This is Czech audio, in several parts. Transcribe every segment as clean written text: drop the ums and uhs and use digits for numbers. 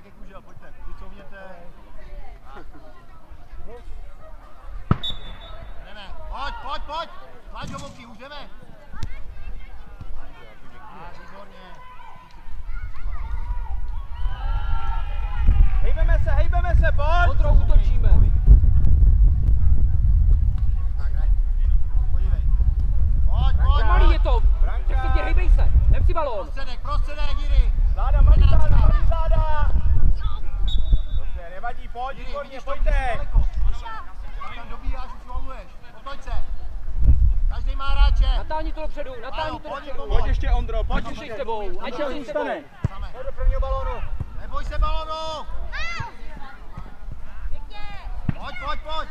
ke Kužel, pojďte, vycouvněte. Jdeme, pojď, tlač do boky, už jdeme. Výborně. Hejbeme se, pojď! Modrou útočíme. Tak, hraj. Podívej. Pojď. Malý je to. Tak si hejbej se. Jdem si balón. Prostředek, Jiří. Záda, malý záda! Dobře, nevadí, pojď, výborně, pojďte! Tam dobíháš, už voluješ. Otoč se. Každý má hráče. Natáhni to dopředu, natáhni to dopředu. Pojď ještě, Ondro, pojď Ještě ještě. s tebou, ať se s tebou. Pojď do prvního balónu. Neboj se balonu. Pojď.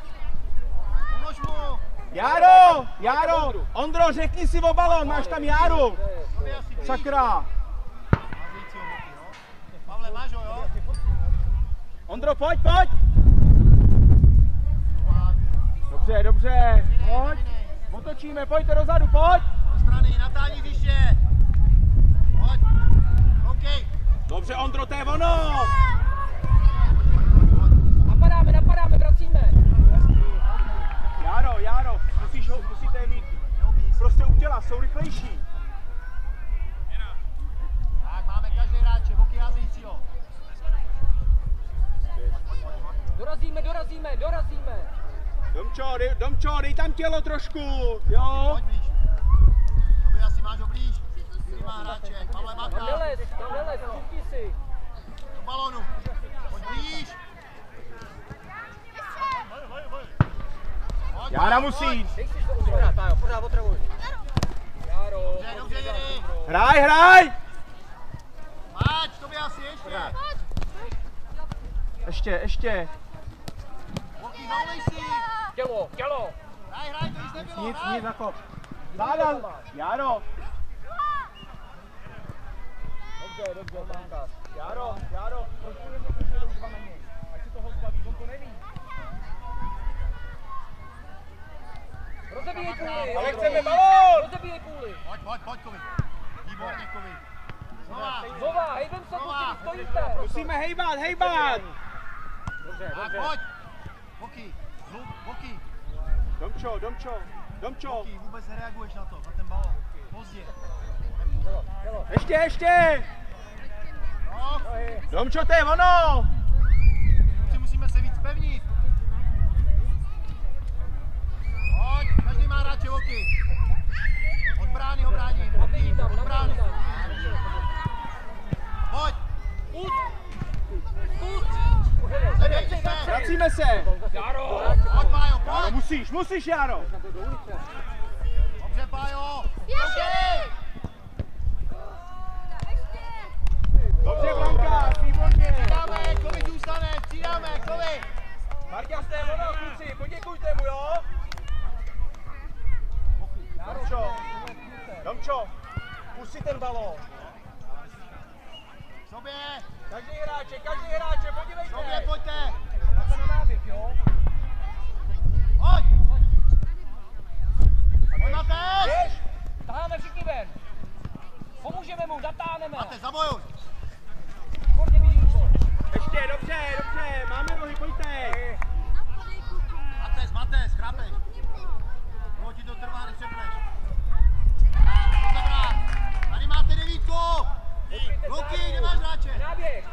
Pomož mu. Járo, Ondro, řekni si o balón, máš tam Járu. Sakra. Pavle, máš ho, jo? Ondro, pojď. Dobře, pojď. Otočíme, pojďte dozadu, pojď. Do strany, natáhni hřiště. Pojď. OK. Dobře, Ondro, to je ono. Napadáme, vracíme. Járo, musíte je mít prostě u těla, jsou rychlejší. Tak, máme každý hráče, boky házejícího. Dorazíme. Domčo, dej tam tělo trošku, jo? Pojď blíž. Tobě asi máš ho blíž. Jiří má hráče, Pavle Maka. Tam nelez, pustíš si. Do balonu. Pojď blíž. Jára musí. Dej si to pořád otravuj. Járo. Dobře, Jiří. Hraj! Máč, tobě asi ještě. Ještě. Boky, zavolej si. Tělo. Hraj, to nic nebylo, Nic jako. Záda, Járo. Dobře, Panka. Járo, proč tu nedokáže do dva na něj? Ať si toho zbaví, on to neví. Rozebíjej kůli. Ale chceme balón! Rozebíjej kůli. Pojď, Kovi. Výborně, Kovi. Znova, hejbem se, stojíte. Musíme hejbat! Dobře. Pojď. Boky. Domčo. Boky, vůbec nereaguješ na to, na ten balón. Pozdě. Ještě! No. Domčo, to je ono! Musíme se víc pevnit. Pojď, každý má hráče boky. Od brány ho brání. Od brány. Pojď. Vracíme se! Járo. Pojď, Pájo, Járo, pojď. musíš, Járo! Dobře, Pájo. Dobře, Blanka, výborně! Přidáme, Kovi zůstane, Kovi. Marťa, jste ono, kluci, poděkujte mu, jo? Domčo, pusti ten balón. Sobě. Každý hráče, podívejte! Sobě, pojďte. Máte na náběh, jo? Pojď. Pojď, Mateš. Taháme všichni ven. Pomůžeme mu, zatáhneme. Mateš, zabojuj. Výborně, Vidíčko. Ještě, dobře, máme nohy, pojďte! Mateš, chrápeš. Dlouho ti to trvá, než přepneš. Tady máte 9. Luky, nemáš hráče. Náběh.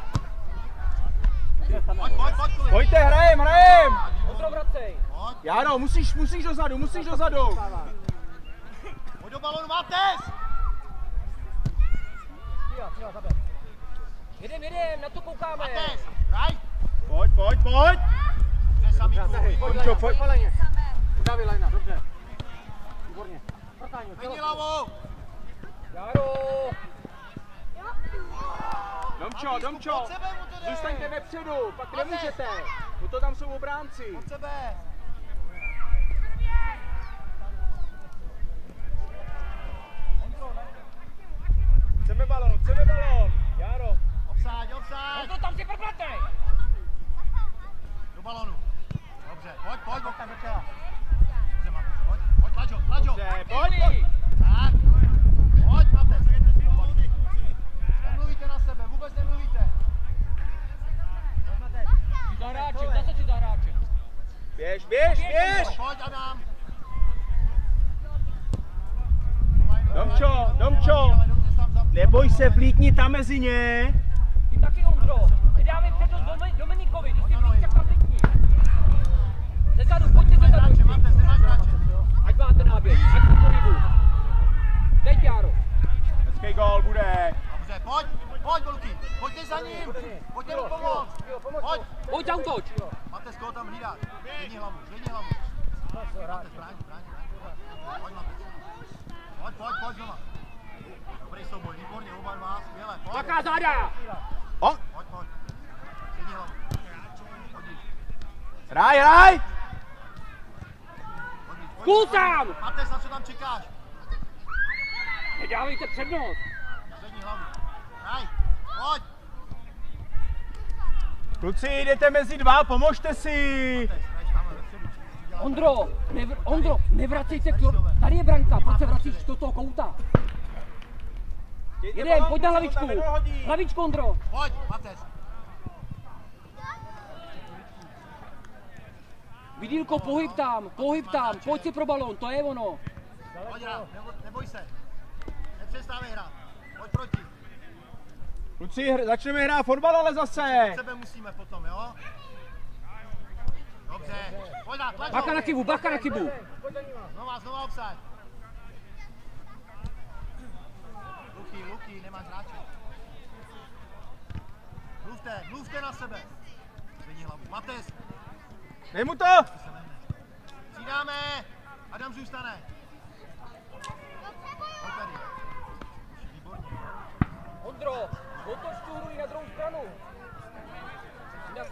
Pojď, Kovi. Pojďte, hrajem! Ondro, vracej. Pojď. Járo, musíš dozadu! Pojď do balonu, Mateš. Jedem, na to koukáme. Mateš, hraj. Pojď! Kde samý kluby. Domčo, pojď! Udaví lajna, dobře. Výborně. Vyni hlavu. Járo. Domčo, zůstaňte vepředu, pak nemůžete, to tam jsou obránci. Od sebe. Chceme balón, Járo. Obsáď. Ondro, tam si proplatnej. Do balonu. Dobře, pojď. Dobře, Mateš, pojď, Laďo. Pojď! Tak, pojď, Mateš. Nemluvíte na sebe, vůbec nemluvíte. běž! Pojď, Adam. Domčo, neboj se, vlítni tam mezi ně. Ty taky, Ondro. Nedávej přednost Dominikovi, když jsi blíž, tak tam vlítni. Zezadu, pojďte zezadu. Ať má ten náběh, ať tu pohybu. Teď, Járo. Hezký gól bude. Dobře, pojď, Volky, pojďte za ním, pojďte mu pomoct. Pojď. Pojď zautoč. Matez, koho tam hlídat. Zvedni hlavu. Matez, bráň. Pojď, Matez. Pojď znova. Dobrý souboj, výborně, oba dva, skvěle, pojď. Taká záda. Pojď. Zvedni hlavu. Hodíš. Hraj! Kůl tam. Matez, na co tam čekáš? Nedávejte přednost. Zvedni hlavu. Hraj, pojď. Kluci, jdete mezi dva, pomožte si. Ondro, nevracej se k tomu. Tady je branka, proč se vracíš do toho kouta? Jedem, pojď na hlavičku. Hlavičku, Ondro. Pojď, Matez. Vidílko, pohyb tam, pojď si pro balón, to je ono. Pojď hrát, neboj se. Nepřestávej hrát. Pojď proti. Kluci, začneme hrát fotbal, ale zase. Sebe musíme potom, jo? Dobře. Pojď dát, tlač ho. Bacha na chybu. Znova obsaď. Luky, nemáš hráče. Mluvte na sebe. Zvedni hlavu. Matez. Dej mu to. Přidáme. Adam zůstane. Pojď tady. Výborně. Ondro, otoč tu hru i na druhou stranu. Jinak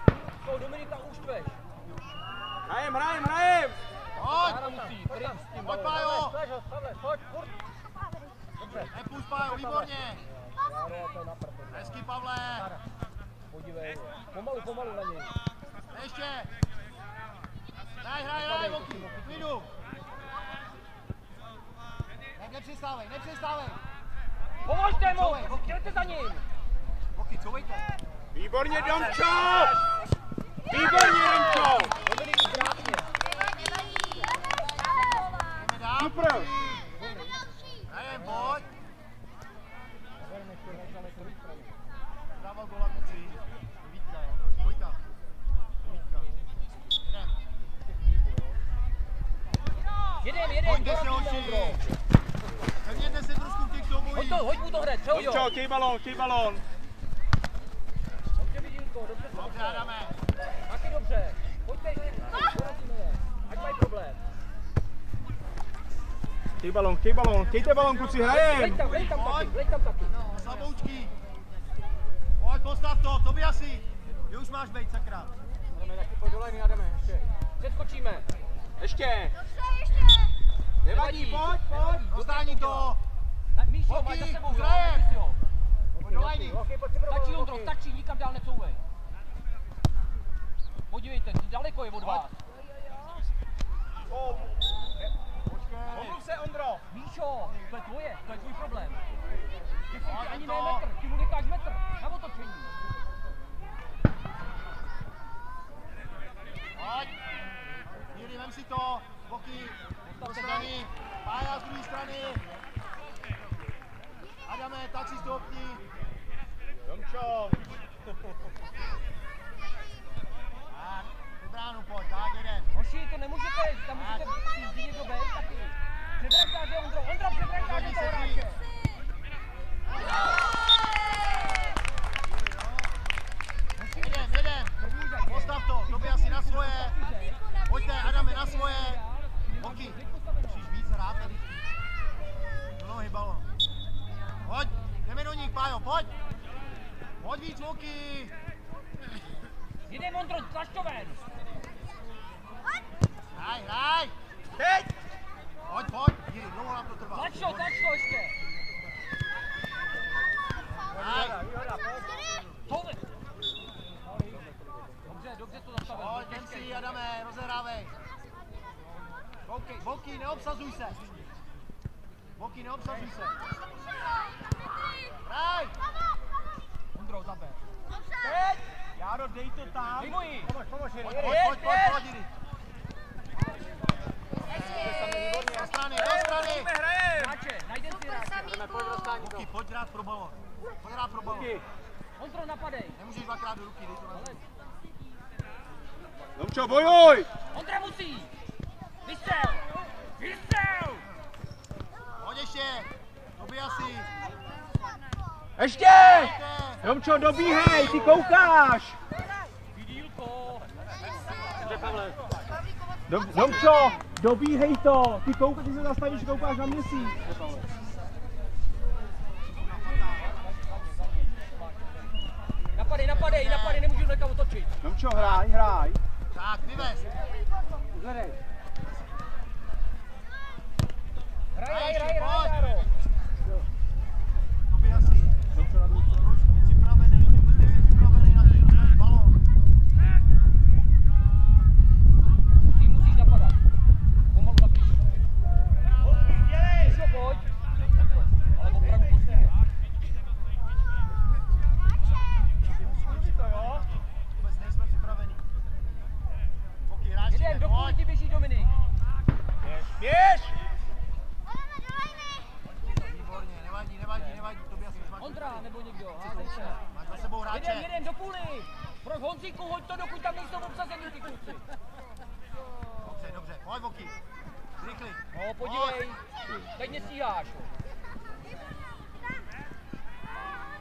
toho Dominika uštveš. Hrajem. Pojď. Jára musí, Pojď, Pájo. Nepůjď, Pájo, výborně. Hezky, Pavle. Podívej, pomalu na něj. Ještě. Hraj, Volky, klidu. Nepřestávej. Pomožte mu, jděte za ním. Volky, couvejte. Výborně, Domčo. Dominik, krásně. Super. Hrajem, pojď. Dával gola kluci. Vítka, jo. Vítka. Jedem, Pojďte se, hoši. Pevněte se trošku v těch soubojích. Hoď mu to hned, přehoď ho. Domčo, chtěj balón. Dobře, Vidílko, dobře. Dobře, Adame. Taky dobře. Pojďte ještě, porazíme je. Ať mají problém. Chtěj balón, chtějte balón, kluci, hrajem. Lej tam taky. Slaboučký. Pojď, postav to by asi. Ty už máš bejt, sakra. Jdeme taky pojď dolej, Adame, ještě. Přeskočíme. Ještě. Nevadí, pojď. Dostání to. Míšo, máš za sebou, jo? hrajem. Si ho. Pojď do lajny. Stačí, Ondro, stačí, nikam dál necouvej. Podívejte, daleko je od vás. Omluv se, Ondro. Míšo, to je tvůj problém. Ty jsi ani ne metr, ty mu necháš metr na otočení. Pojď. Díry, vem si to. Boky do strany. Pája z druhé strany. Adame, tak si stoupni. Domčo. Tak, do bránu pojď, tak jeden. Hoši, to nemůžete, tam musíte přijít někdo být taky. Předrankáže Ondro, předrankáže toho hráče. Jeden. Postav to by asi na svoje. Pojďte, Adame, na svoje. Boky, musíš víc hrát tady. Do nohy balon. Pojď, jdeme do nich, Pájo, pojď. Pojď víc, Boky. Jedem, Ondro, tlač to ven. Hraj. Teď. Pojď. Díry, dlouho nám to trvá. Tlač to ještě. Hraj. Dobře to zastavil. Pojď, jdem si, Adame, rozehrávej. Boky, neobsazuj se. Hraj. Ondro, zaber. Teď. Járo, dej to tam. Vybojí. Pomož, Pojď, Díry. Pojď hrát pro balón. Pojď hrát pro balón. Ondro, napadej. Nemůžeš dvakrát do ruky, dej to na zem. Domčo, bojuj! Ondra musí! Vystřel! Vystřel! Pojď ještě! Tobiasi! Ještě! Domčo, dobíhej, ty koukáš! Vidílko! Domčo, dobíhej to! Ty koukáš, ty se zastavíš, koukáš na měsíc. Napadej, nemůžu někam otočit. Domčo, hraj. Tak, vyvez! Hledej. Hraj, Jaro. Tobiasi! Připravený na to, že dostaneš balón. Musíš napadat. Pomalu napíš. Už ho pojď. Ale opravdu postupně. Vůbec nejsme připravení. Poky, hráči, Jeden, do půl ti běží Dominik. Běž! Výborně, nevadí, Tobiasi zmáčkne. Ondra nebo někdo, házej se. Máš za sebou hráče. Jeden, do půly. Pro Honzíku, hoď to, dokud tam nejsou obsazení ty kluci. Dobře, pojď Voky. Rychlý. No, podívej. Teď nestíháš.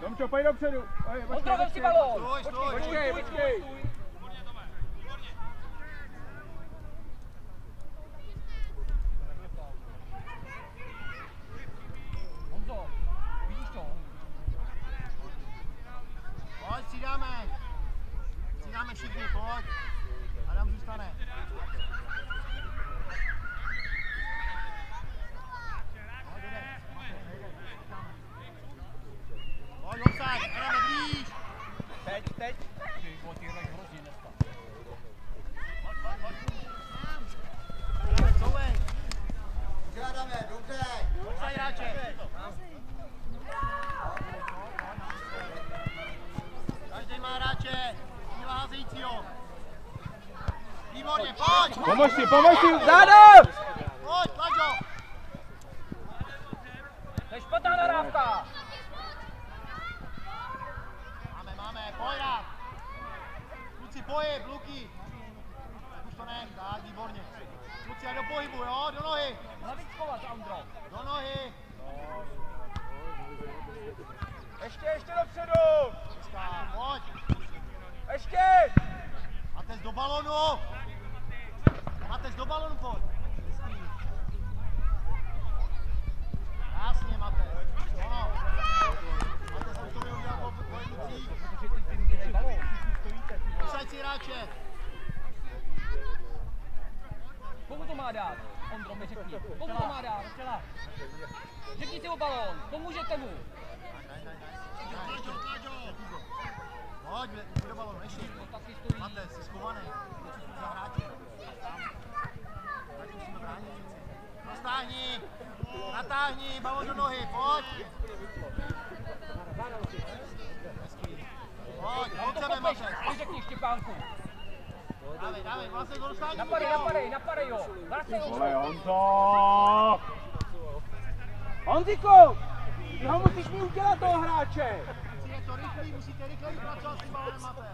Domčo, pojď dopředu. Ondro, vem si balón. Počkej. Honzo, vidíš to? Pojď, střídáme všichni, pojď. Adam zůstane. Pojď, offside, Adame, blíž. Teď. Ty hraj hrozně dneska. Souvej. Dobře, Adame, dobře. Offside hráče. Každý má hráče. Míla házejícího. Výborně, pojď. Pomož si, záda! Pojď, Laďo. To je špatná nahrávka. Máme, pojď rád. Kluci, pohyb, Luky. Už to nech, tak, výborně. Kluci, a do pohybu, jo, do nohy. Hlavičkovat, Ondro. Do nohy. Ještě dopředu! Pojď. Ještě! Matez do balonu. Matez do balonu, pojď. Krásně, Matez. Ono. Matez už to udělal po jednicích. Posaď si hráče. Komu to má dát? Ondro, mi řekni. Komu to má dát? Řekni si o balón. Pomůžete mu. Pojď, do balonu, ještě. Matez, jsi schovaný. Teď jsi za hráče. Tak musíme bránit přeci. Dostáhni. Natáhni, balón do nohy, pojď. Pojď, pojďme, Matez. Řekni Štěpánku. Dávej, vlastně to dostáhni. Napadej ho. Vracej ho. Vole, Honzo! Honzíku! Ty ho musíš mi udělat toho hráče! Je to rychlý, musíte rychleji pracovat s tím balonem, Matez.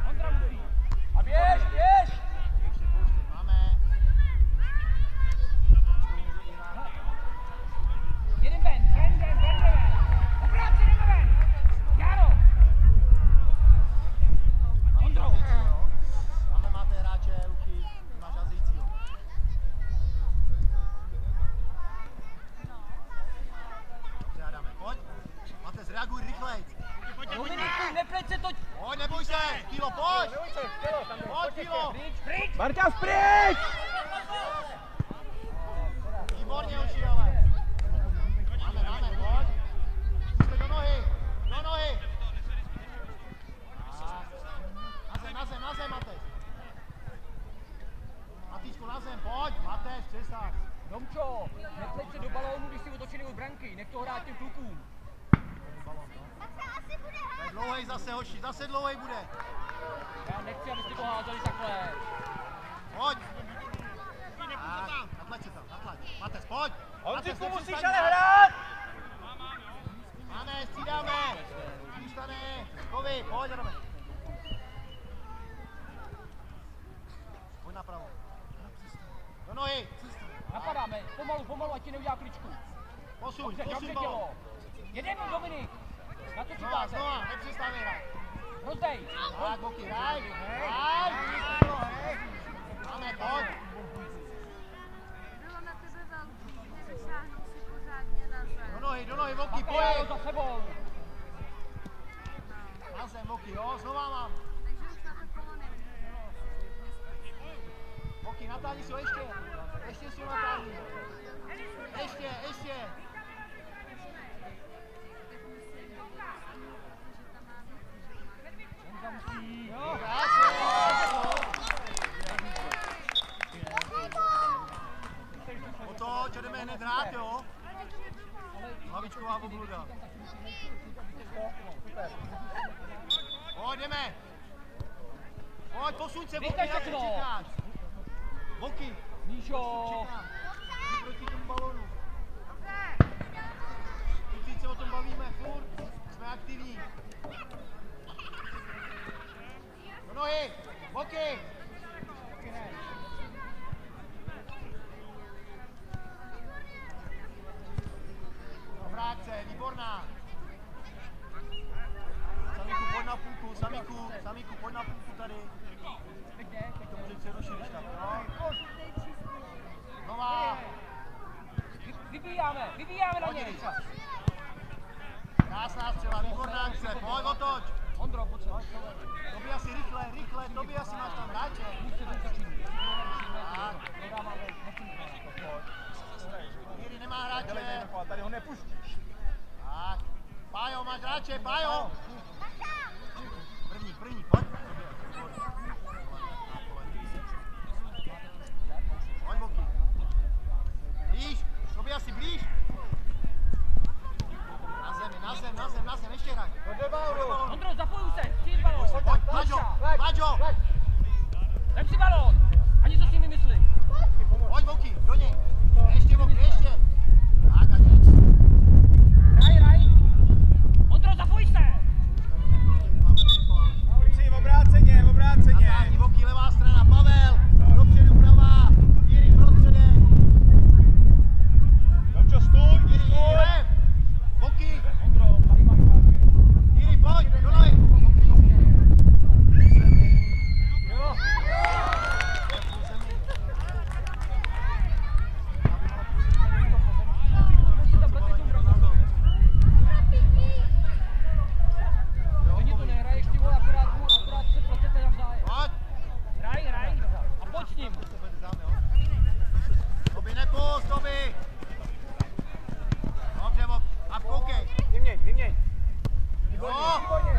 Ondra musí. A běž! Máme. Jeden ven. Obráci, jdeme ven. Jaro. Ondro. Máme máte hráče, Luky, máš házejícího. Dobře, Adame, pojď. Máte, zreaguj rychlej. Dominiku, nepleť se to. Pojď, neboj se, Kýlo, pojď. Pojď, Kýlo. Pryč. Marťas, pryč! Výborně, uši, ale. Máme, pojď. Zkuste do nohy, Na zem, Matej. Matýčku, na zem, pojď, Matej, přestaň. Domčo, nepleť se do balónu, když si otočili od branky. Nech to hrát těm klukům. Dlouhej zase, hoši, zase dlouhej bude. Já nechci, abyste to házeli takhle. Pojď. Natlač se tam, natlač. Matec, pojď! Ondříku, musíš ale hrát! Máme, střídáme! Zůstane! Kovy, pojď, jdeme. Pojď napravo. Do nohy! Napadáme, pomalu, ať ti neudělá kličku. Posuň Dobře, balón. Jedeme, Dominik. Na to Znova, čekáte. nepřestávej hrát. Rozdej. Tak, boky, hraj! Máme, pojď! Bylo na tebe velký, nevyšáhnu si pořádně na zem. Do nohy, boky, Tak pojď! za sebou. Na zem, boky, jo, znova mám. Takže už na to kolo nevím. Boky, natáhni si ho ještě. Ještě si ho natáhni. Ještě. Tak musím že tam má víc, Jo. Otoč, jdeme hned hrát, jo? Hlavičková obluda. Pojď, jdeme. Pojď, posuň se, boky, jak čekáš. Boky. Míšo. Čekám. Jdi proti tomu balonu. Teď se o tom bavíme, furt. Jsme aktivní. Do nohy. Boky. Vráť se, výborná. Samíku, pojď na půlku, Samíku, pojď na půlku tady. Teď to může přerušit, když tak, no. Nová. Vybíjáme na něj. Krásná střela, výborná akce, pojď otoč. Ondro, pojď se. Tobě asi rychle, tobě asi máš tam hráče. Míry nemá hráče. Tady ho nepustíš. Tak, Pájo, máš hráče, Pájo. První, pojď. Pojď, boky. Blíž, tobě asi blíž. Na zem, ještě hraj. Ondro, zapojuj se, přijď balón. Pojď, Plaďo. Dám si balón. Ani co s nimi myslí. Pojď, boky, do něj. Ještě, boky, ještě. Tak, a nic. Hraj. Ondro, zapoj se. Kluci, obráceně. Natáhni, boky, levá strana, Pavel. Dopředu, pravá. Jiří, prostředek. Domčo, stůj. Jiří, boky. Ondro, tady máš hráče. Jiří, pojď, do nohy. Jo. Oni to nehraješ, ty vole, akorát se pletete navzájem. Pojď. Hraj. A pojď s ním. Toby, nepust, Toby. Dobře, bok. A koukej. Vyměň. Jo. Výborně.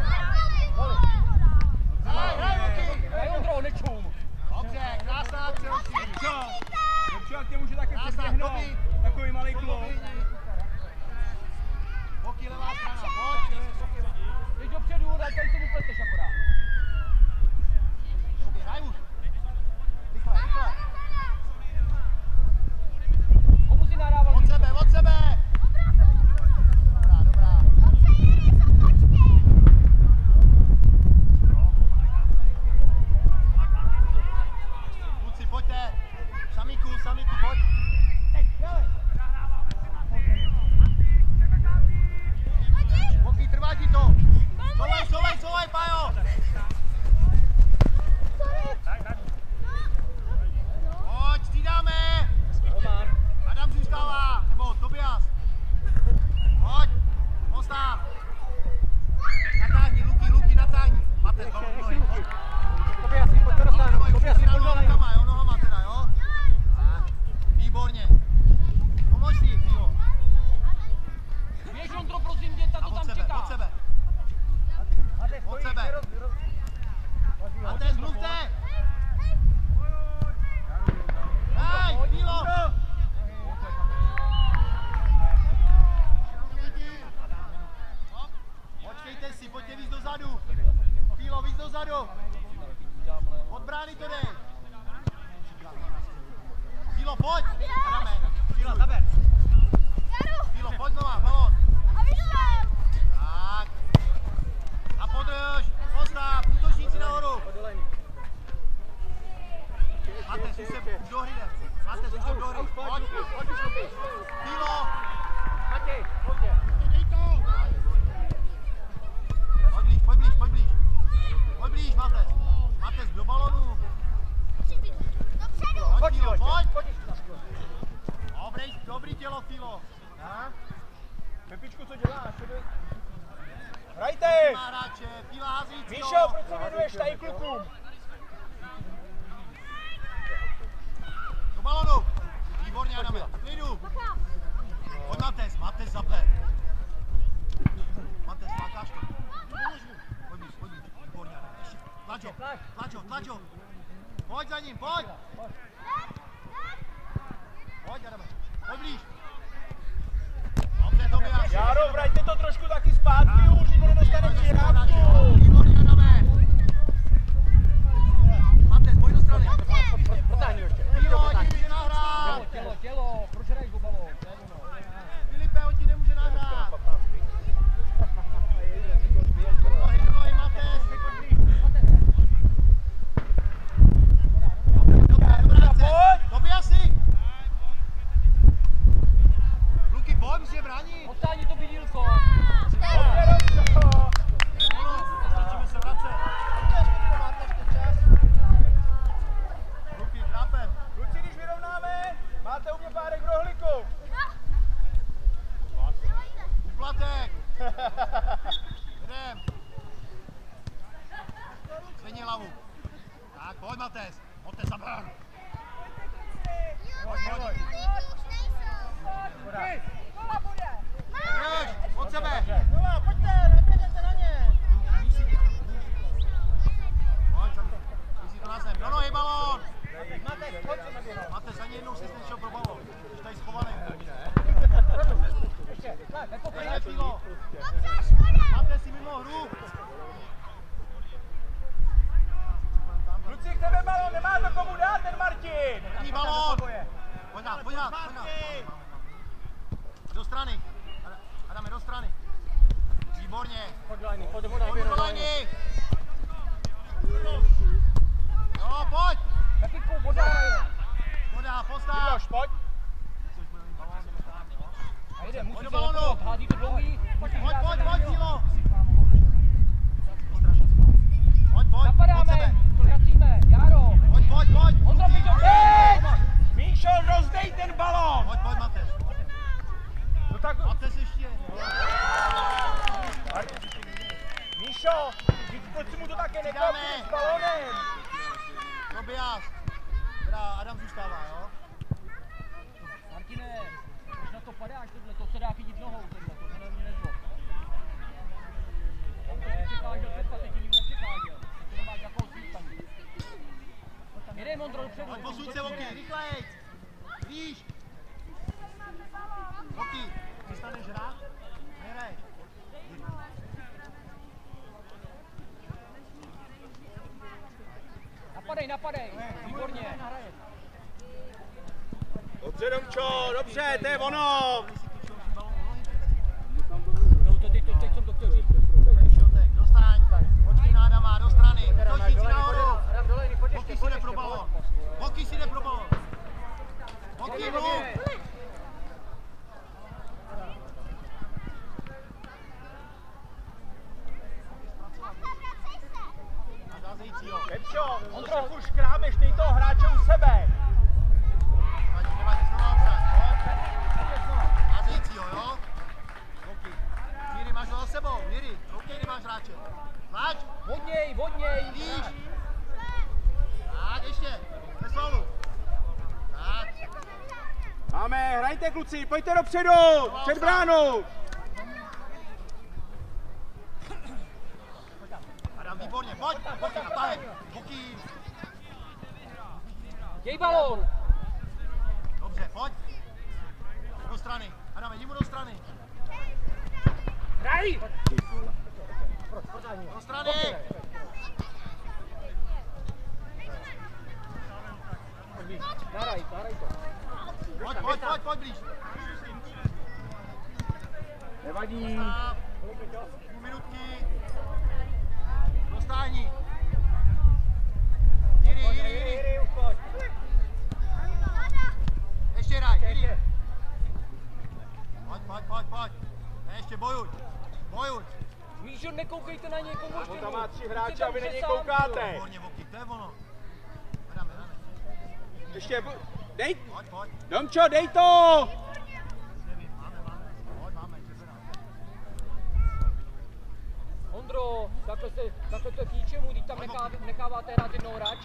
Hraj, boky. Hraj, Ondro, nečum. Dobře, krásná akce, Roši. Domčo, jak tě může taky Krásná, přeběhnout. Toby. Takový malý kluk. Boky, levá strana, pojď. Jdeš dopředu, tady se vypleteš akorát. Toby, hraj už. Rychle. Komu si nahrával? Od sebe. Dobrá. Kluci, pojďte. Samíku, pojď. Boky, trvá ti to. Souvej, Pájo. Pojď, střídáme. Adam zůstává, nebo Tobias. Pojď, postav. Natáhni, Luky, natáhni. Matec, balon v nohy. Tobias, pojďte dosáhnout. Tobias, pojď do něj. Nohama teda, jo? Tak, výborně. Pomož si, Fílo. Běž, Ondro, prosím tě, ta to tam čeká. Od sebe. Matec, mluvte. Hej, Fílo. Počkejte si, pojďte víc dozadu. Fílo, víc dozadu. Od brány to dej. Fílo, pojď. Dobrý tělo, Filo. Pepičku, co děláš? Hrajte! Má hráče, Fila házící. Míšo, proč se věnuješ tady klukům? Do balonu. Výborně, Adame. Klidu. Pojď Matez zaber. Matez, mákáš to. Pojď blíž. Výborně, Adame. Ještě. Tlač ho. Pojď za ním, pojď. Pojď, Adame. Pojď blíž. Dobře, Tobiáši. Járo, vraťte to trošku taky zpátky už, když dostane přihrávku. Výborně, Adame. Matez, pojď do strany. Potáhni ještě. Filo, ti může nahrát. Tělo, proč hraješ go balón? Filipe, on ti nemůže nahrát. Nohy, Matez. Dobrá akce. Tobiáši. Luky, pojď, musí je bránit. Potáhni to bydílko. Stačíme se vracet. Luky, trápem. Kluci, když vyrovnáme, máte u mě párek v rohlíku. Uplatek. Jdem. Zvedni hlavu. Tak, pojď Matez. Matez zaber. Pojď. Jdeš, od sebe. Pojďte, neběděte na ně. Pojď, víš to na zem. Do nohy balón. Matez, pojď se naběhnout. Matez, ani jednou jsi nešel pro balón. Jsi tady schovaný. Pojď, Filo. Matez, si mimo hru. Kluci, chceme balón, nemá to komu dát ten Martin. První balón. Pojď dát. Do strany. Adame, do strany. Výborně. Pojď do liney, pojď do liney. No, pojď. Pepíku, voda. Voda, postav. Miloš, pojď. A jde, musí Pojď do se balonu. zapnout, hází to dlouhý. Pojď, Filo. Pojď, od Napadáme, sebe. vracíme, Járo. Pojď. Ondro, pojď do Míšo, rozdej ten balón. Pojď, Matez. No tak, Matez ještě. Míšo, proč si mu to také nekopíš s balónem? Tobiáš. Teda Adam zůstává, jo? Martine, když na to padáš tohle, to se dá chytit nohou tohle, to se nezlo. On to nepřekážel, teď ti nikdo nepřekážel. To nemáš takovou svípaní. Jedej, Mondro, dopředu. Pojď, posuň se, Voky, rychlejc. Víš. Voky, přestaneš hrát? Nehraj. Napadej, výborně. Dobře, Domčo, dobře, to je ono. No to teď jsem to chtěl říct. Dostaň, počkej na Adama, do strany. Točící nahoru. Voky si jde pro balón. Voky, mluv. Demčo, on se furt škrábeš, dej toho hráče u sebe. Nevadí, znovu obsah, házejícího, jo? Voky. Míry, máš ho za sebou, Míry, koukej, nemáš hráče. Tlač. Vodněj. Víš. Tak, ještě, bez faulu. Tak. Máme, hrajte kluci, pojďte dopředu, před bránou. Adam, výborně, pojď, natahej. Voky. Děj balón. Dobře, pojď. Do strany. Adam, jdi mu do strany. Hraj. Do strany. Zahraj to. Pojď blíž. Nevadí. Stav. Půl minutky. Dostání. Jiří. už pojď. Ještě hraj, Jiří. Pojď. Ještě bojuj. Míšo, nekoukejte na něj, pomožte On mu. tam má 3 hráče a vy na něj koukáte. Výborně, Voky, to je ono. Jdeme. Ještě, dej, Pojď. Domčo, dej to! Takhle to je k ničemu, když tam necháváte hrát jednoho hráče.